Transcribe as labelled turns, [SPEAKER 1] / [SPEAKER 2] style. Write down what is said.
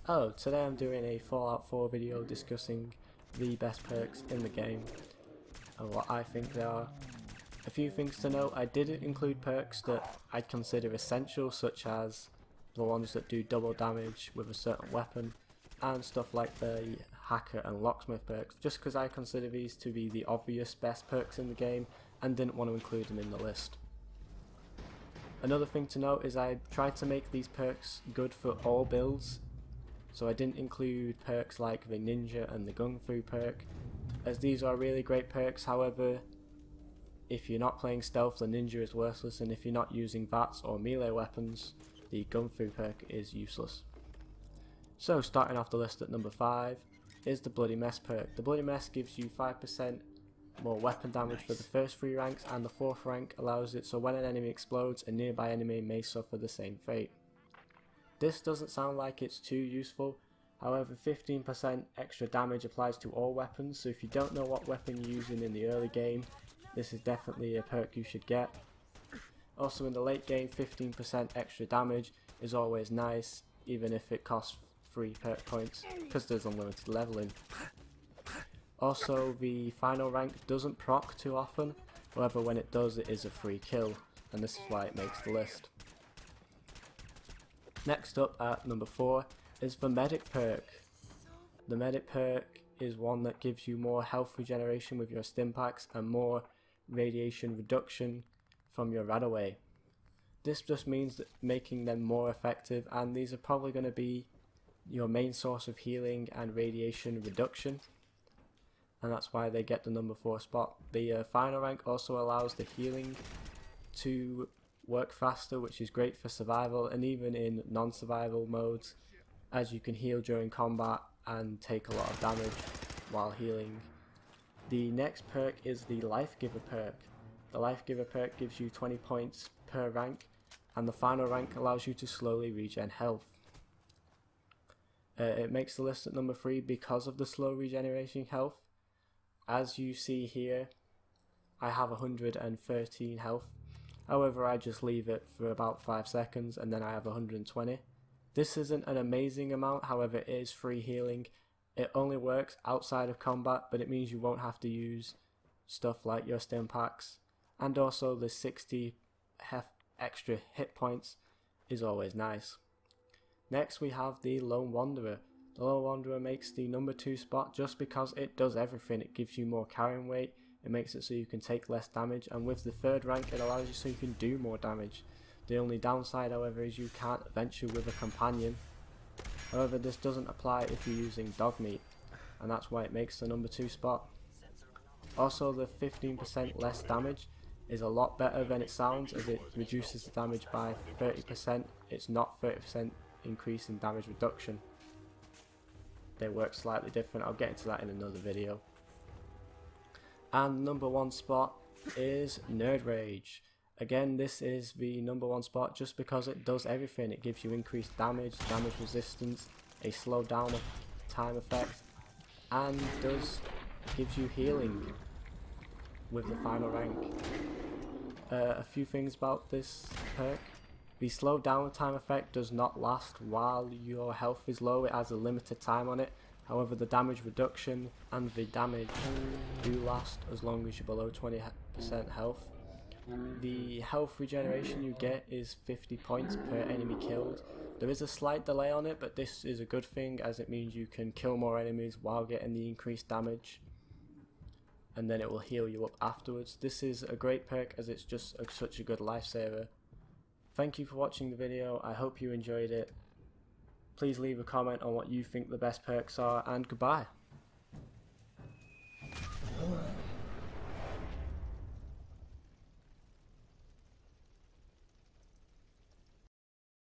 [SPEAKER 1] Oh, today I'm doing a Fallout 4 video discussing the best perks in the game and what I think they are. A few things to note: I didn't include perks that I'd consider essential, such as the ones that do double damage with a certain weapon and stuff like the hacker and locksmith perks, just because I consider these to be the obvious best perks in the game and didn't want to include them in the list. Another thing to note is I tried to make these perks good for all builds, so I didn't include perks like the ninja and the gung fu perk, as these are really great perks. However, if you're not playing stealth, the ninja is worthless, and if you're not using VATS or melee weapons, the gung fu perk is useless. So starting off the list at number 5 is the Bloody Mess perk. The Bloody Mess gives you 5% more weapon damage for the first 3 ranks, and the 4th rank allows it so when an enemy explodes, a nearby enemy may suffer the same fate. This doesn't sound like it's too useful, however 15% extra damage applies to all weapons, so if you don't know what weapon you're using in the early game, this is definitely a perk you should get. Also in the late game, 15% extra damage is always nice, even if it costs 3 perk points, because there's unlimited leveling. Also, the final rank doesn't proc too often, however when it does, it is a free kill, and this is why it makes the list. Next up at number 4 is the Medic perk. The Medic perk is one that gives you more health regeneration with your Stimpaks and more radiation reduction from your Radaway. This just means that making them more effective, and these are probably going to be your main source of healing and radiation reduction, and that's why they get the number 4 spot. The final rank also allows the healing to work faster, which is great for survival and even in non-survival modes, as you can heal during combat and take a lot of damage while healing. The next perk is the Life Giver perk. The Life Giver perk gives you 20 points per rank, and the final rank allows you to slowly regen health. It makes the list at number 3 because of the slow regeneration health. As you see here, I have 113 health. However, I just leave it for about 5 seconds and then I have 120. This isn't an amazing amount, however it is free healing. It only works outside of combat, but it means you won't have to use stuff like your Stimpaks. And also the 60 extra hit points is always nice. Next we have the Lone Wanderer. The Lone Wanderer makes the number 2 spot just because it does everything. It gives you more carrying weight, it makes it so you can take less damage, and with the 3rd rank it allows you so you can do more damage. The only downside however is you can't venture with a companion. However, this doesn't apply if you're using Dogmeat, and that's why it makes the number 2 spot. Also, the 15% less damage is a lot better than it sounds, as it reduces the damage by 30%. It's not 30% increase in damage reduction. They work slightly different. I'll get into that in another video. And number 1 spot is Nerd Rage. Again, this is the number 1 spot just because it does everything. It gives you increased damage, damage resistance, a slow down time effect, and gives you healing with the final rank. A few things about this perk. The slow down time effect does not last while your health is low. It has a limited time on it. However, the damage reduction and the damage do last as long as you're below 20% health. The health regeneration you get is 50 points per enemy killed. There is a slight delay on it, but this is a good thing as it means you can kill more enemies while getting the increased damage, and then it will heal you up afterwards. This is a great perk as it's just such a good lifesaver. Thank you for watching the video. I hope you enjoyed it. Please leave a comment on what you think the best perks are, and goodbye.